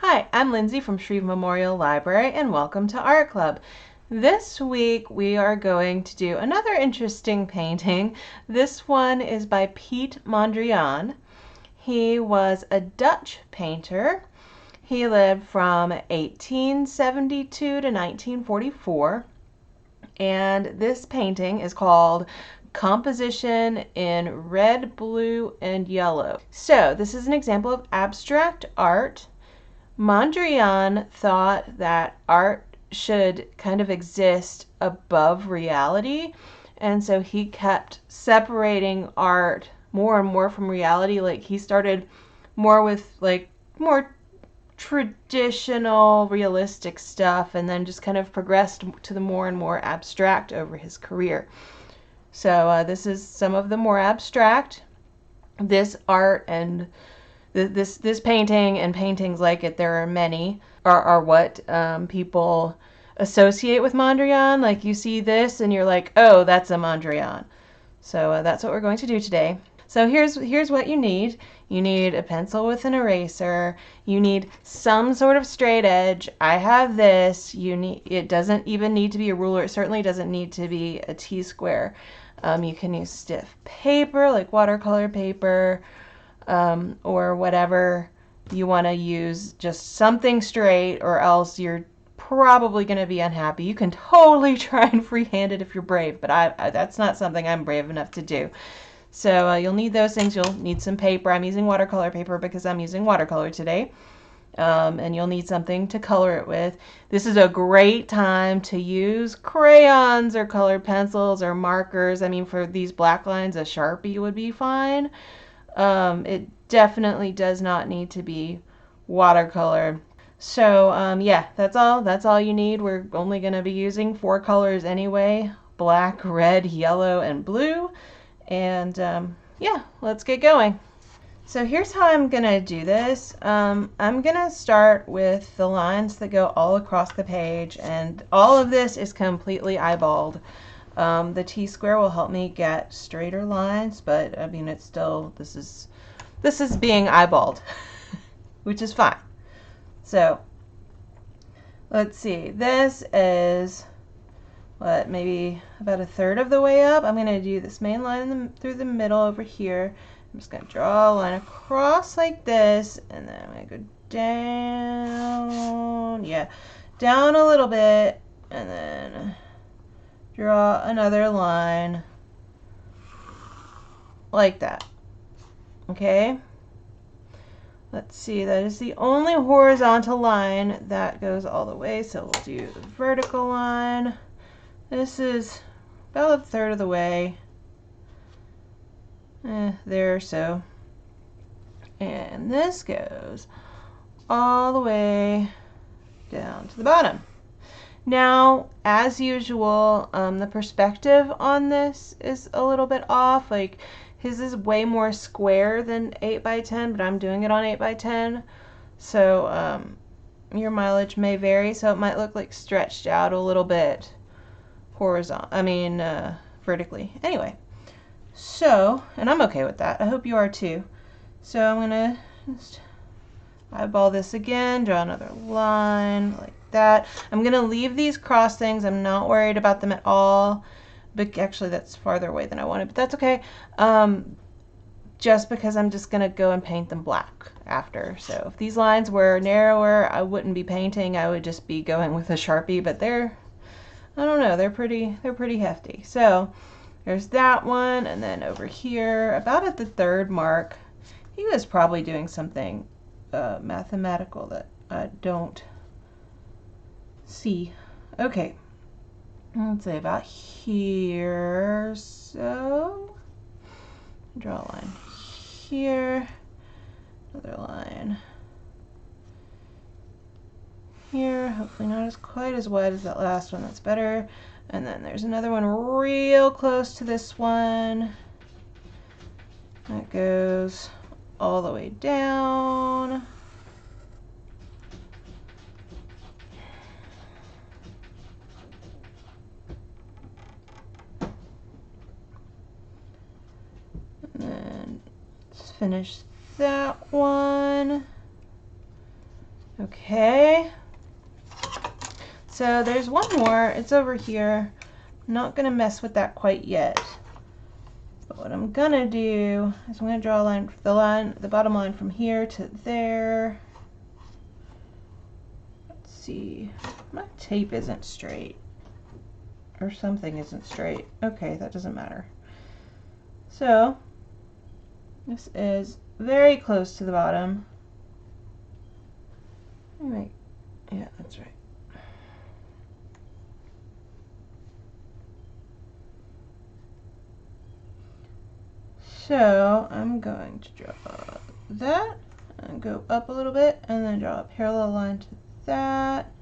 Hi, I'm Lindsay from Shreve Memorial Library and welcome to Art Club. This week we are going to do another interesting painting. This one is by Piet Mondrian. He was a Dutch painter. He lived from 1872 to 1944, and this painting is called Composition in Red, Blue, and Yellow. So this is an example of abstract art. Mondrian thought that art should kind of exist above reality, and so he kept separating art more and more from reality. Like he started more with like more traditional realistic stuff and then just kind of progressed to the more and more abstract over his career. So this is some of the more abstract. This art and this painting and paintings like it, there are many, are what people associate with Mondrian. Like you see this and you're like, oh, that's a Mondrian. So that's what we're going to do today. So here's what you need. You need a pencil with an eraser. You need some sort of straight edge. I have this. It doesn't even need to be a ruler. It certainly doesn't need to be a T-square. You can use stiff paper like watercolor paper, or whatever you want to use, just something straight, or else you're probably going to be unhappy. You can totally try and freehand it if you're brave, but that's not something I'm brave enough to do. So you'll need those things. You'll need some paper. I'm using watercolor paper because I'm using watercolor today. And you'll need something to color it with. This is a great time to use crayons or colored pencils or markers. I mean, for these black lines, a Sharpie would be fine. It definitely does not need to be watercolor. So yeah, that's all you need. We're only going to be using 4 colors anyway: black, red, yellow, and blue. And yeah, let's get going. So here's how I'm gonna do this. I'm gonna start with the lines that go all across the page, and all of this is completely eyeballed. The T-square will help me get straighter lines, but I mean, it's still, this is being eyeballed, which is fine. So let's see, this is what, maybe about 1/3 of the way up. I'm going to do this main line through the middle over here. I'm just going to draw a line across like this, and then I'm going to go down, yeah, down a little bit, and then draw another line like that. Okay, let's see, that is the only horizontal line that goes all the way, so we'll do the vertical line. This is about 1/3 of the way. There, so. And this goes all the way down to the bottom. Now, as usual, the perspective on this is a little bit off. Like, his is way more square than 8x10, but I'm doing it on 8x10. So, your mileage may vary, so it might look like stretched out a little bit vertically. Anyway, so, and I'm okay with that. I hope you are too. So I'm gonna just eyeball this again, draw another line like that. I'm gonna leave these cross things. I'm not worried about them at all. But actually, that's farther away than I wanted, but that's okay. Just because I'm just gonna go and paint them black after. So if these lines were narrower, I wouldn't be painting. I would just be going with a Sharpie, but I don't know, they're pretty hefty. So there's that one, and then over here, about at the 3rd mark, he was probably doing something mathematical that I don't see. Okay, let's say about here. So draw a line here, another line here, hopefully not as quite as wide as that last one, that's better. And then there's another one real close to this one that goes all the way down. And then let's finish that one. Okay. So there's one more. It's over here. I'm not going to mess with that quite yet. But what I'm going to do is I'm going to draw a line, the bottom line from here to there. Let's see. My tape isn't straight. Or something isn't straight. Okay, that doesn't matter. So this is very close to the bottom. Wait. Yeah, that's right. So I'm going to draw that and go up a little bit and then draw a parallel line to that.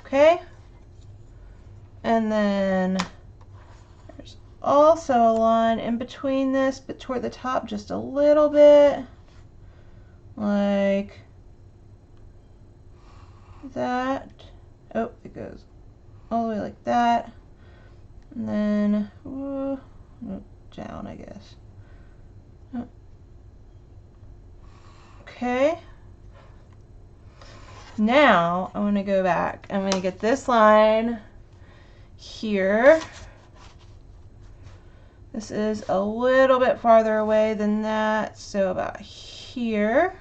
Okay. And then there's also a line in between this, but toward the top just a little bit. Like that. Oh, it goes all the way like that, and then down, I guess. Okay. Now I'm going to go back. I'm going to get this line here. This is a little bit farther away than that, so about here.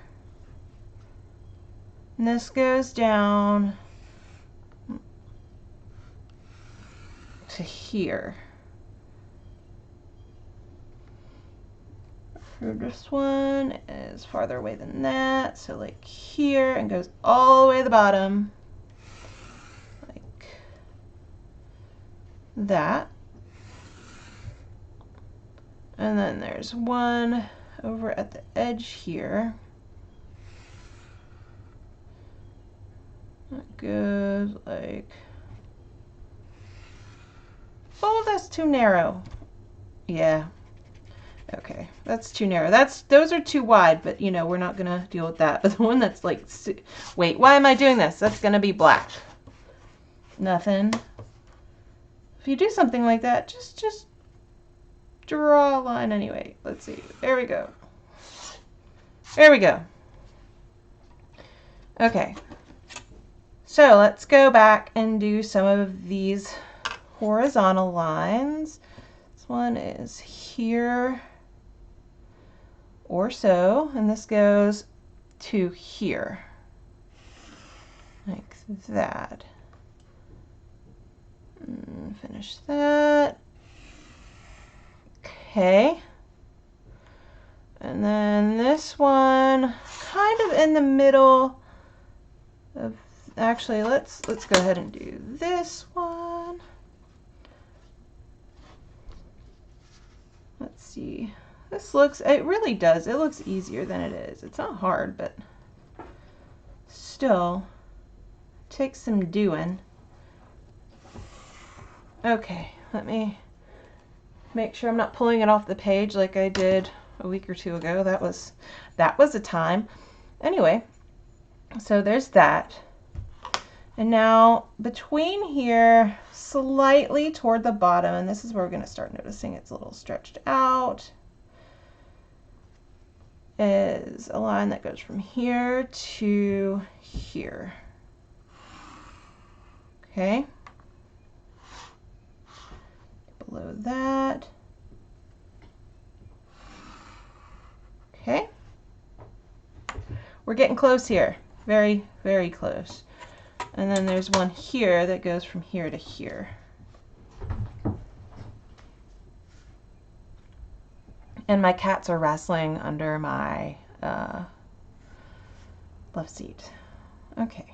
And this goes down to here. This one is farther away than that, so like here, and goes all the way to the bottom, like that. And then there's one over at the edge here. That goes like, oh, that's too narrow. Yeah. Okay, that's too narrow. Those are too wide, but you know, we're not gonna deal with that. But the one that's like, wait, why am I doing this? That's gonna be black. Nothing. If you do something like that, just draw a line anyway. Let's see. There we go. There we go. Okay. So let's go back and do some of these horizontal lines. This one is here or so, and this goes to here, like that. And finish that. Okay. And then this one, kind of in the middle of, actually, let's go ahead and do this one. Let's see. This looks, it really does. It looks easier than it is. It's not hard, but still takes some doing. Okay, let me make sure I'm not pulling it off the page like I did a week or two ago. That was a time. Anyway, so there's that. And now between here, slightly toward the bottom, and this is where we're going to start noticing it's a little stretched out, is a line that goes from here to here. Okay. Below that. Okay. We're getting close here. Very, very close. And then there's one here that goes from here to here. And my cats are wrestling under my left seat. Okay.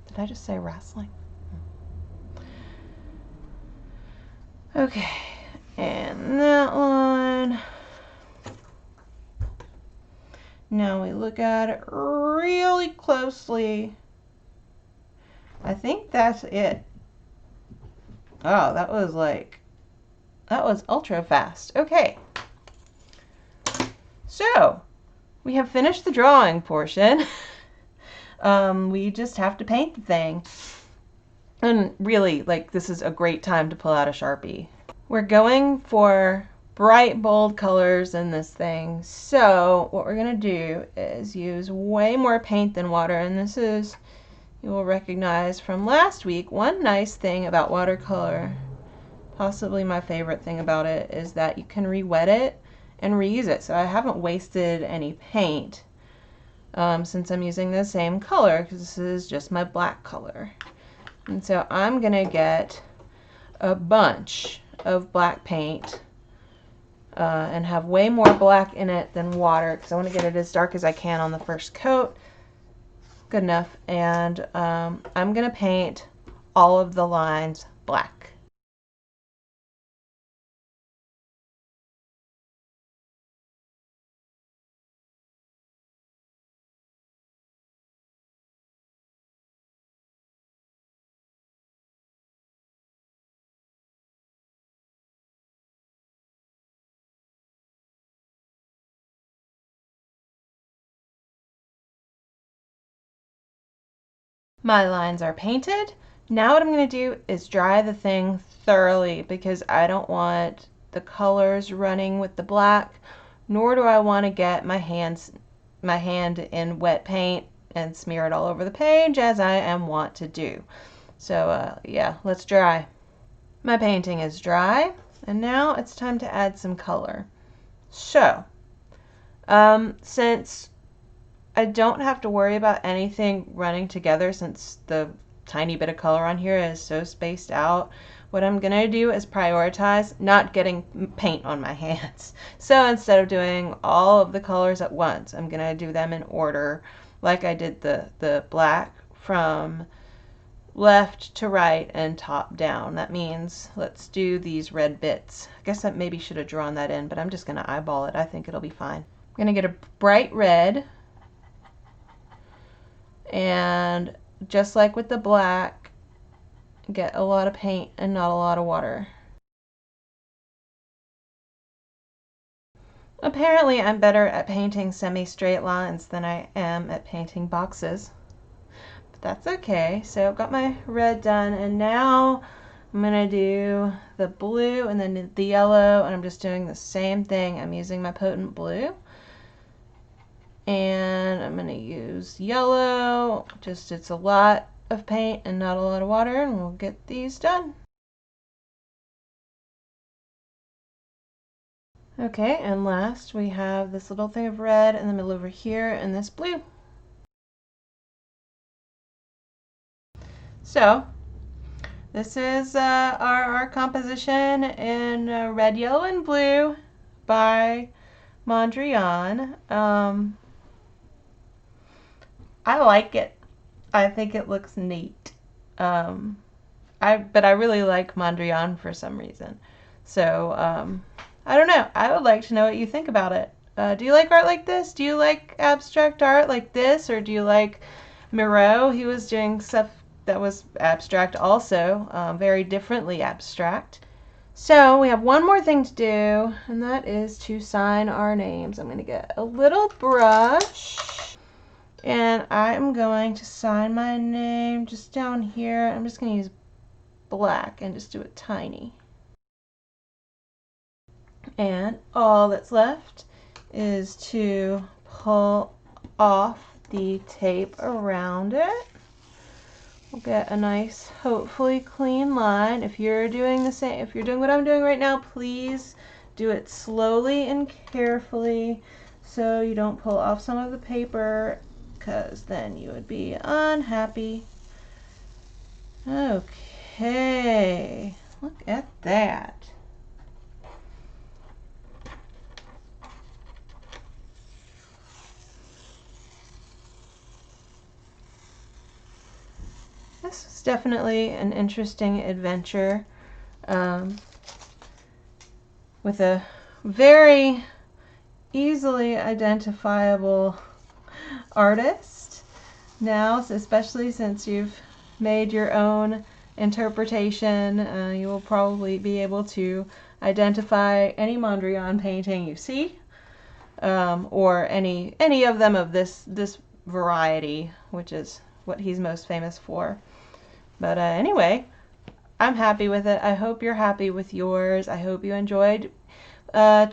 Did I just say wrestling? Okay. And that one. Now we look at it really closely. I think that's it. Oh, that was ultra fast. Okay. So, we have finished the drawing portion. We just have to paint the thing. And really, like, this is a great time to pull out a Sharpie. We're going for bright, bold colors in this thing. So what we're going to do is use way more paint than water. And this is, you will recognize from last week, one nice thing about watercolor, possibly my favorite thing about it, is that you can re-wet it and reuse it. So I haven't wasted any paint since I'm using the same color, because this is just my black color. And so I'm going to get a bunch of black paint and have way more black in it than water, because I want to get it as dark as I can on the first coat. Good enough. And I'm going to paint all of the lines black. My lines are painted. Now what I'm going to do is dry the thing thoroughly, because I don't want the colors running with the black, nor do I want to get my hand in wet paint and smear it all over the page, as I am wont to do. So yeah, let's dry. My painting is dry, and now it's time to add some color. So since I don't have to worry about anything running together, since the tiny bit of color on here is so spaced out, what I'm going to do is prioritize not getting paint on my hands. So instead of doing all of the colors at once, I'm going to do them in order, like I did the black from left to right and top down. That means let's do these red bits. I guess I maybe should have drawn that in, but I'm just going to eyeball it. I think it'll be fine. I'm going to get a bright red. And just like with the black, get a lot of paint and not a lot of water. Apparently I'm better at painting semi-straight lines than I am at painting boxes. But that's okay. So I've got my red done, and now I'm going to do the blue and then the yellow, and I'm just doing the same thing. I'm using my potent blue. And I'm going to use yellow, just it's a lot of paint and not a lot of water, and we'll get these done. Okay, and last we have this little thing of red in the middle over here and this blue. So this is our composition in red, yellow, and blue by Mondrian. I like it. I think it looks neat. But I really like Mondrian for some reason. So I don't know. I would like to know what you think about it. Do you like art like this? Do you like abstract art like this? Or do you like Miro? He was doing stuff that was abstract also, very differently abstract. So we have one more thing to do, and that is to sign our names. I'm going to get a little brush, and I'm going to sign my name just down here. I'm just going to use black and just do it tiny. And all that's left is to pull off the tape around it. We'll get a nice, hopefully clean line. If you're doing the same, if you're doing what I'm doing right now, please do it slowly and carefully so you don't pull off some of the paper, because then you would be unhappy. Okay, look at that. This was definitely an interesting adventure with a very easily identifiable artist now, especially since you've made your own interpretation. You will probably be able to identify any Mondrian painting you see, or any of them of this variety, which is what he's most famous for. But anyway, I'm happy with it. I hope you're happy with yours. I hope you enjoyed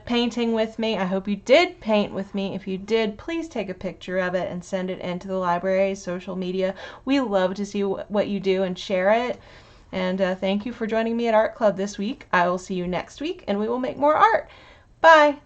painting with me. I hope you did paint with me. If you did, please take a picture of it and send it into the library's social media. We love to see what you do and share it. And thank you for joining me at Art Club this week. I will see you next week and we will make more art. Bye!